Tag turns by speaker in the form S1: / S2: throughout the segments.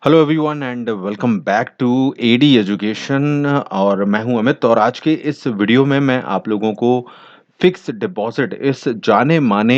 S1: Hello everyone and welcome back to AD education और मैं हूं अमित और आज के इस वीडियो में मैं आप लोगों को फिक्स डिपॉजिट इस जाने माने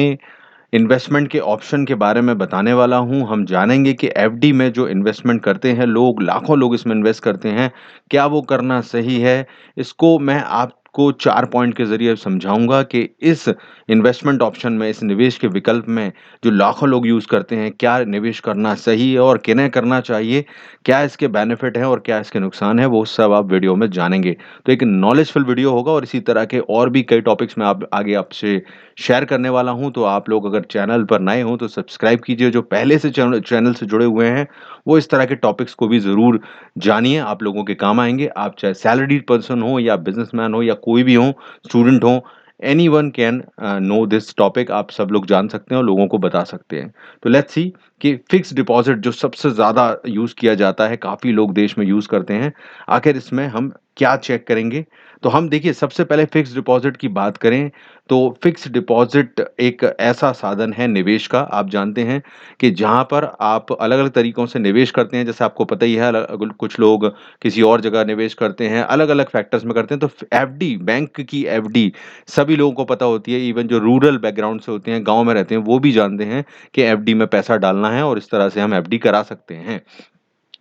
S1: इन्वेस्टमेंट के ऑप्शन के बारे में बताने वाला हूं। हम जानेंगे कि एफडी में जो इन्वेस्टमेंट करते हैं लोग, लाखों लोग इसमें इन्वेस्ट करते हैं, क्या वो करना सही है? इसको मैं आपको 4 पॉइंट के ज़रिए समझाऊँगा कि इस इन्वेस्टमेंट ऑप्शन में, इस निवेश के विकल्प में जो लाखों लोग यूज़ करते हैं, क्या निवेश करना सही है और किन्हें करना चाहिए? क्या इसके बेनिफिट हैं और क्या इसके नुकसान हैं? वो सब आप वीडियो में जानेंगे। तो एक नॉलेजफुल वीडियो होगा और इसी तरह के और भी कई टॉपिक्स मैं आप आगे आपसे शेयर करने वाला हूँ। तो आप लोग अगर चैनल पर नए हों तो सब्सक्राइब कीजिए। जो पहले से चैनल से जुड़े हुए हैं, वो इस तरह के टॉपिक्स को भी ज़रूर जानिए, आप लोगों के काम आएँगे। आप चाहे सैलरीड पर्सन हो या बिज़नेसमैन हो या कोई भी हो, स्टूडेंट हो, anyone can know this topic. आप सब लोग जान सकते हैं और लोगों को बता सकते हैं। तो लेट्स सी कि फिक्स्ड डिपॉज़िट जो सबसे ज़्यादा यूज़ किया जाता है, काफ़ी लोग देश में यूज़ करते हैं, आखिर इसमें हम क्या चेक करेंगे? तो हम देखिए, सबसे पहले फिक्स्ड डिपॉज़िट की बात करें तो फिक्स्ड डिपॉज़िट एक ऐसा साधन है निवेश का, आप जानते हैं कि जहाँ पर आप अलग-अलग तरीकों से निवेश करते हैं। जैसे आपको पता ही है, कुछ लोग किसी और जगह निवेश करते हैं, अलग-अलग फैक्टर्स में करते हैं। तो एफडी, बैंक की एफडी सभी लोगों को पता होती है, इवन जो रूरल बैकग्राउंड से होते हैं, गाँव में रहते हैं, वो भी जानते हैं कि एफडी में पैसा डालना है और इस तरह से हम एफडी करा सकते हैं।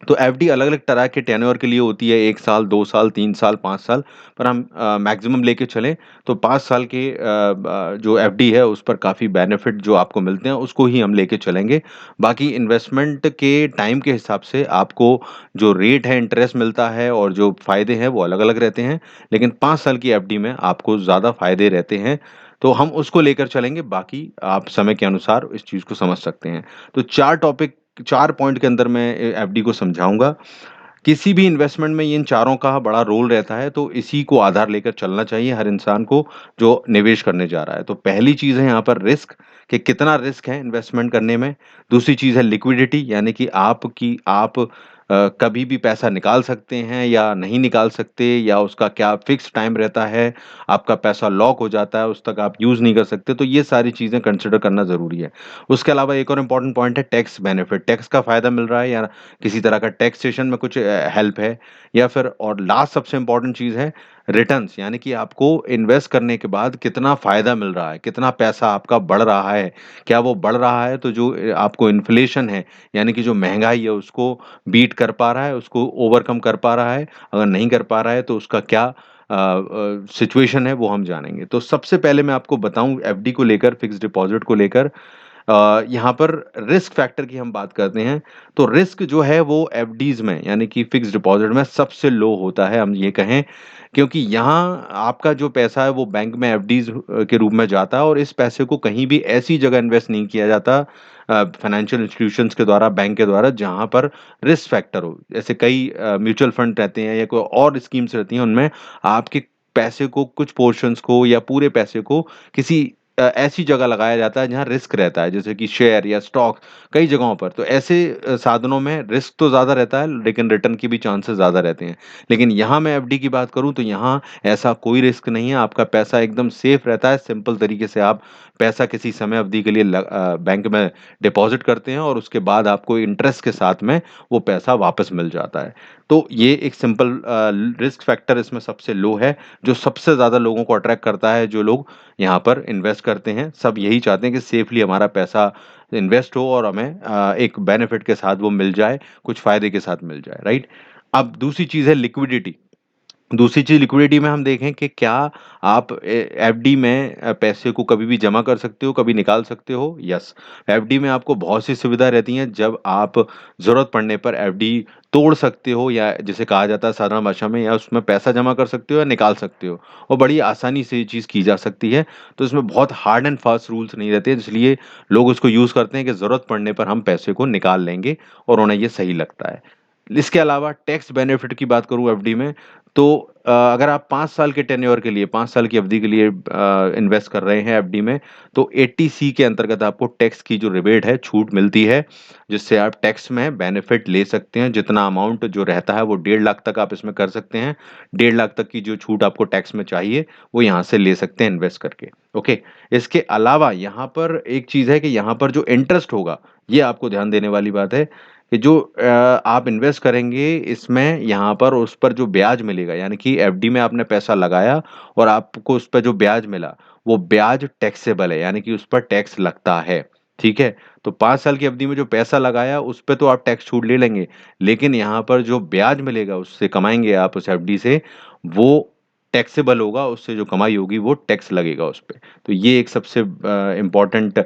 S1: तो एफडी अलग-अलग तरह के टेन्योर के लिए होती है, 1 साल, 2 साल, 3 साल, 5 साल, पर हम मैक्सिमम लेके चलें तो 5 साल के जो एफडी है उस पर काफ़ी बेनिफिट जो आपको मिलते हैं, उसको ही हम लेके चलेंगे। बाकी इन्वेस्टमेंट के टाइम के हिसाब से आपको जो रेट है, इंटरेस्ट मिलता है और जो फ़ायदे हैं वो अलग-अलग रहते हैं, लेकिन 5 साल की एफडी में आपको ज़्यादा फ़ायदे रहते हैं, तो हम उसको लेकर चलेंगे। बाकी आप समय के अनुसार इस चीज़ को समझ सकते हैं। तो 4 पॉइंट के अंदर मैं एफडी को समझाऊँगा। किसी भी इन्वेस्टमेंट में इन चारों का बड़ा रोल रहता है, तो इसी को आधार लेकर चलना चाहिए हर इंसान को जो निवेश करने जा रहा है। तो पहली चीज़ है यहाँ पर रिस्क, कि कितना रिस्क है इन्वेस्टमेंट करने में। दूसरी चीज़ है लिक्विडिटी, यानी कि आप कभी भी पैसा निकाल सकते हैं या नहीं निकाल सकते, या उसका क्या फिक्स टाइम रहता है, आपका पैसा लॉक हो जाता है, उस तक आप यूज़ नहीं कर सकते। तो ये सारी चीज़ें कंसिडर करना ज़रूरी है। उसके अलावा एक और इम्पोर्टेंट पॉइंट है टैक्स बेनिफिट, टैक्स का फ़ायदा मिल रहा है या किसी तरह का टैक्सेशन में कुछ हेल्प है, या फिर और लास्ट सबसे इम्पोर्टेंट चीज़ है रिटर्न्स, यानी कि आपको इन्वेस्ट करने के बाद कितना फ़ायदा मिल रहा है, कितना पैसा आपका बढ़ रहा है। क्या वो बढ़ रहा है तो जो आपको इन्फ्लेशन है, यानी कि जो महँगाई है उसको बीट कर पा रहा है, उसको ओवरकम कर पा रहा है? अगर नहीं कर पा रहा है तो उसका क्या सिचुएशन है वो हम जानेंगे। तो सबसे पहले मैं आपको बताऊँ एफडी को लेकर, फिक्स्ड डिपॉज़िट को लेकर, यहाँ पर रिस्क फैक्टर की हम बात करते हैं, तो रिस्क जो है वो एफडीज़ में, यानी कि फिक्स्ड डिपॉज़िट में सबसे लो होता है, हम ये कहें, क्योंकि यहाँ आपका जो पैसा है वो बैंक में एफडीज़ के रूप में जाता है और इस पैसे को कहीं भी ऐसी जगह इन्वेस्ट नहीं किया जाता फाइनेंशियल इंस्टीट्यूशंस के द्वारा, बैंक के द्वारा, जहाँ पर रिस्क फैक्टर हो। जैसे कई म्यूचुअल फंड रहते हैं या कोई और स्कीम्स रहती हैं, उनमें आपके पैसे को, कुछ पोर्शंस को या पूरे पैसे को किसी ऐसी जगह लगाया जाता है जहाँ रिस्क रहता है, जैसे कि शेयर या स्टॉक, कई जगहों पर। तो ऐसे साधनों में रिस्क तो ज़्यादा रहता है, लेकिन रिटर्न के भी चांसेस ज़्यादा रहते हैं। लेकिन यहाँ मैं एफडी की बात करूँ तो यहाँ ऐसा कोई रिस्क नहीं है, आपका पैसा एकदम सेफ रहता है। सिंपल तरीके से आप पैसा किसी समय अवधि के लिए बैंक में डिपॉज़िट करते हैं और उसके बाद आपको इंटरेस्ट के साथ में वो पैसा वापस मिल जाता है। तो ये एक सिंपल रिस्क फैक्टर इसमें सबसे लो है, जो सबसे ज़्यादा लोगों को अट्रैक्ट करता है। जो लोग यहाँ पर इन्वेस्ट करते हैं, सब यही चाहते हैं कि सेफ़ली हमारा पैसा इन्वेस्ट हो और हमें एक बेनिफिट के साथ वो मिल जाए, कुछ फ़ायदे के साथ मिल जाए, राइट? अब दूसरी चीज़ है लिक्विडिटी। दूसरी चीज़ लिक्विडिटी में हम देखें कि क्या आप एफडी में पैसे को कभी भी जमा कर सकते हो, कभी निकाल सकते हो? यस। एफडी में आपको बहुत सी सुविधा रहती हैं, जब आप ज़रूरत पड़ने पर एफडी तोड़ सकते हो, या जिसे कहा जाता है साधारण भाषा में, या उसमें पैसा जमा कर सकते हो या निकाल सकते हो, और बड़ी आसानी से ये चीज़ की जा सकती है। तो इसमें बहुत हार्ड एंड फास्ट रूल्स नहीं रहते, इसलिए लोग उसको यूज़ करते हैं कि ज़रूरत पड़ने पर हम पैसे को निकाल लेंगे और उन्हें ये सही लगता है। इसके अलावा टैक्स बेनिफिट की बात करूँ एफडी में, तो अगर आप 5 साल के टेन्योर के लिए, 5 साल की अवधि के लिए इन्वेस्ट कर रहे हैं एफडी में, तो 80C के अंतर्गत आपको टैक्स की जो रिबेट है, छूट मिलती है, जिससे आप टैक्स में बेनिफिट ले सकते हैं। जितना अमाउंट जो रहता है वो 1.5 लाख तक आप इसमें कर सकते हैं। 1.5 लाख तक की जो छूट आपको टैक्स में चाहिए, वो यहाँ से ले सकते हैं इन्वेस्ट करके, ओके। इसके अलावा यहाँ पर एक चीज़ है कि यहाँ पर जो इंटरेस्ट होगा, ये आपको ध्यान देने वाली बात है। कि जो आप इन्वेस्ट करेंगे इसमें यहाँ पर उस पर जो ब्याज मिलेगा, यानी कि एफडी में आपने पैसा लगाया और आपको उस पे जो ब्याज मिला, वो ब्याज टैक्सेबल है, यानी कि उस पर टैक्स लगता है। ठीक है? तो 5 साल की अवधि में जो पैसा लगाया उस पे तो आप टैक्स छूट ले लेंगे, लेकिन यहाँ पर जो ब्याज मिलेगा उससे कमाएँगे आप उस एफडी से, वो टैक्सेबल होगा, उससे जो कमाई होगी वो टैक्स लगेगा उस पे। तो ये एक सबसे इम्पोर्टेंट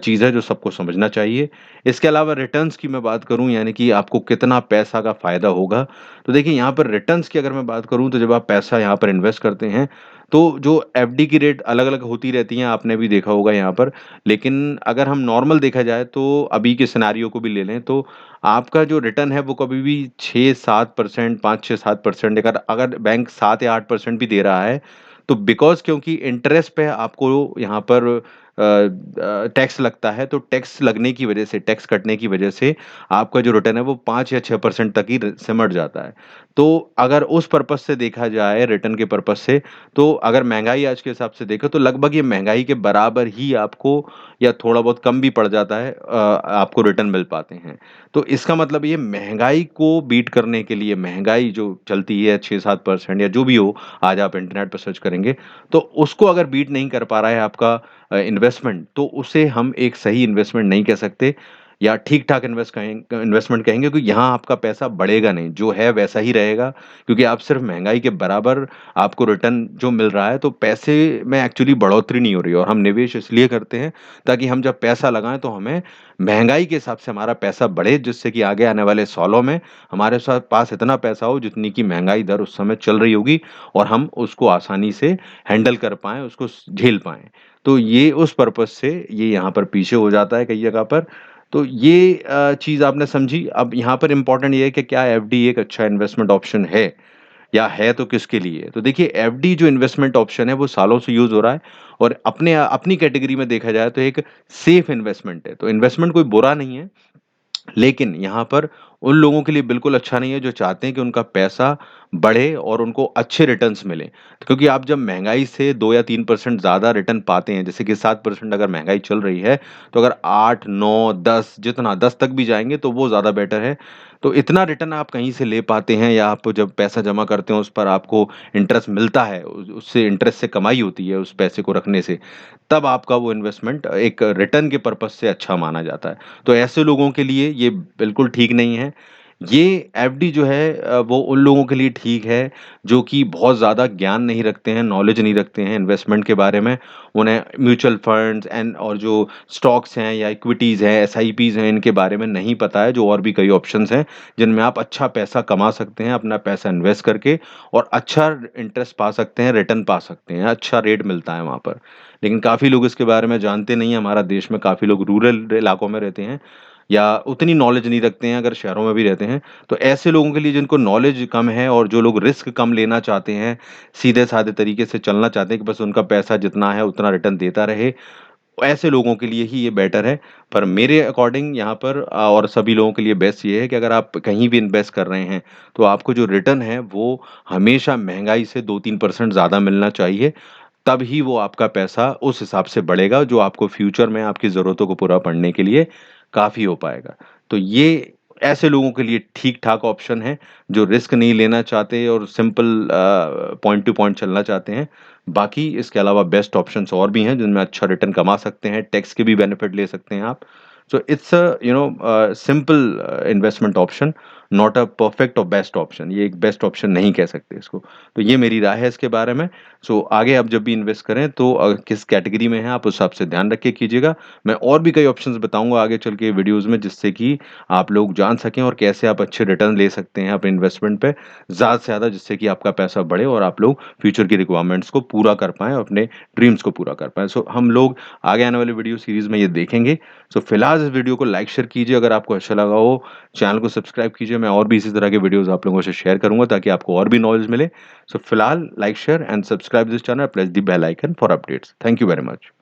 S1: चीज़ है जो सबको समझना चाहिए। इसके अलावा रिटर्न्स की मैं बात करूँ, यानी कि आपको कितना पैसा का फ़ायदा होगा, तो देखिए यहाँ पर रिटर्न्स की अगर मैं बात करूँ तो जब आप पैसा यहाँ पर इन्वेस्ट करते हैं, तो जो एफडी की रेट अलग-अलग होती रहती हैं, आपने भी देखा होगा यहाँ पर। लेकिन अगर हम नॉर्मल देखा जाए तो अभी के सिनेरियो को भी ले लें तो आपका जो रिटर्न है वो कभी भी 6-7% 5-6-7% अगर अगर बैंक 7 या 8% भी दे रहा है, तो बिकॉज़ क्योंकि इंटरेस्ट पे आपको यहाँ पर टैक्स लगता है, तो टैक्स लगने की वजह से, टैक्स कटने की वजह से आपका जो रिटर्न है वो 5 या 6% तक ही र सिमट जाता है। तो अगर उस पर्पज़ से देखा जाए रिटर्न के पर्पज़ से, तो अगर महँगाई आज के हिसाब से देखें तो लगभग ये महँगाई के बराबर ही आपको या थोड़ा बहुत कम भी पड़ जाता है आपको रिटर्न मिल पाते हैं। तो इसका मतलब ये महँगाई को बीट करने के लिए महँगाई जो चलती है 6-7% या जो भी हो, आज आप इंटरनेट पे सर्च करेंगे, तो उसको अगर बीट नहीं कर पा रहा है आपका इन्वेस्टमेंट, तो उसे हम एक सही इन्वेस्टमेंट नहीं कह सकते या ठीक-ठाक इन्वेस्टमेंट कहेंगे, क्योंकि यहाँ आपका पैसा बढ़ेगा नहीं, जो है वैसा ही रहेगा, क्योंकि आप सिर्फ महँगाई के बराबर आपको रिटर्न जो मिल रहा है, तो पैसे में एक्चुअली बढ़ोतरी नहीं हो रही है और हम निवेश इसलिए करते हैं, ताकि हम जब पैसा लगाएँ तो हमें महँगाई के हिसाब से हमारा पैसा बढ़े, जिससे कि आगे आने वाले सालों में हमारे साथ पास इतना पैसा हो जितनी की महँगाई दर उस समय चल रही होगी और हम उसको आसानी से हैंडल कर पाएँ, उसको झेल पाएँ। तो ये उस पर्पज़ से ये यहाँ पर पीछे हो जाता है कई जगह पर। तो ये चीज़ आपने समझी। अब यहाँ पर इम्पोर्टेंट ये है कि क्या एफडी एक अच्छा इन्वेस्टमेंट ऑप्शन है या है तो किसके लिए? तो देखिए एफडी जो इन्वेस्टमेंट ऑप्शन है वो सालों से यूज़ हो रहा है और अपनी कैटेगरी में देखा जाए तो एक सेफ इन्वेस्टमेंट है। तो इन्वेस्टमेंट कोई बुरा नहीं है, लेकिन यहाँ पर उन लोगों के लिए बिल्कुल अच्छा नहीं है जो चाहते हैं कि उनका पैसा बढ़े और उनको अच्छे रिटर्न्स मिलें। क्योंकि आप जब महँगाई से 2 या 3% ज़्यादा रिटर्न पाते हैं, जैसे कि 7% अगर महँगाई चल रही है, तो अगर 8, 9, 10 जितना 10 तक भी जाएँगे तो वो ज़्यादा बेटर है। तो इतना रिटर्न आप कहीं से ले पाते हैं या आप जब पैसा जमा करते हैं उस पर आपको इंटरेस्ट मिलता है, उससे इंटरेस्ट से कमाई होती है उस पैसे को रखने से, तब आपका वो इन्वेस्टमेंट एक रिटर्न के पर्पज़ से अच्छा माना जाता है। तो ऐसे लोगों के लिए ये बिल्कुल ठीक नहीं है। ये एफडी जो है वो उन लोगों के लिए ठीक है, जो कि बहुत ज़्यादा ज्ञान नहीं रखते हैं, नॉलेज नहीं रखते हैं इन्वेस्टमेंट के बारे में। उन्हें म्यूचुअल फंड्स एंड और जो स्टॉक्स हैं या इक्विटीज़ हैं, एसआईपीज़ हैं, इनके बारे में नहीं पता है, जो और भी कई ऑप्शंस हैं, जिनमें आप अच्छा पैसा कमा सकते हैं, अपना पैसा इन्वेस्ट करके और अच्छा इंटरेस्ट पा सकते हैं, रिटर्न पा सकते हैं, अच्छा रेट मिलता है वहाँ पर। लेकिन काफ़ी लोग इसके बारे में जानते नहीं हैं, हमारा देश में काफ़ी लोग रूरल इलाकों में रहते हैं या उतनी नॉलेज नहीं रखते हैं अगर शहरों में भी रहते हैं। तो ऐसे लोगों के लिए जिनको नॉलेज कम है और जो लोग रिस्क कम लेना चाहते हैं, सीधे-साधे तरीके से चलना चाहते हैं कि बस उनका पैसा जितना है उतना रिटर्न देता रहे, ऐसे लोगों के लिए ही ये बेटर है। पर मेरे अकॉर्डिंग यहाँ पर और सभी लोगों के लिए बेस्ट ये है कि अगर आप कहीं भी इन्वेस्ट कर रहे हैं, तो आपको जो रिटर्न है वो हमेशा महँगाई से 2-3% ज़्यादा मिलना चाहिए। तब ही वो आपका पैसा उस हिसाब से बढ़ेगा जो आपको फ्यूचर में आपकी ज़रूरतों को पूरा पड़ने के लिए काफ़ी हो पाएगा। तो ये ऐसे लोगों के लिए ठीक-ठाक ऑप्शन है, जो रिस्क नहीं लेना चाहते और सिंपल पॉइंट टू पॉइंट चलना चाहते हैं। बाकी इसके अलावा बेस्ट ऑप्शंस और भी हैं जिनमें अच्छा रिटर्न कमा सकते हैं, टैक्स के भी बेनिफिट ले सकते हैं आप। So it's simple investment option, not a perfect और बेस्ट ऑप्शन। ये एक बेस्ट ऑप्शन नहीं कह सकते इसको। तो ये मेरी राय है इसके बारे में। सो आगे आप जब भी इन्वेस्ट करें तो किस कैटेगरी में हैं आप उस हिसाब से ध्यान रख के कीजिएगा। मैं और भी कई ऑप्शंस बताऊँगा आगे चल के वीडियोज़ में, जिससे कि आप लोग जान सकें और कैसे आप अच्छे रिटर्न ले सकते हैं अपने इन्वेस्टमेंट पे ज़्यादा से ज़्यादा, जिससे कि आपका पैसा बढ़े और आप लोग फ्यूचर की रिक्वायरमेंट्स को पूरा कर पाएँ और अपने ड्रीम्स को पूरा कर पाएँ। सो हम लोग आगे आने वाली वीडियो सीरीज़ में ये देखेंगे। सो फिलहाल इस वीडियो को लाइक शेयर कीजिए अगर आपको अच्छा लगा हो, चैनल को सब्सक्राइब कीजिए। मैं और भी इसी तरह के वीडियोज़ आप लोगों से शेयर करूँगा ताकि आपको और भी नॉलेज मिले। So फिलहाल like, share and subscribe this channel. Press the bell icon for updates. Thank you very much.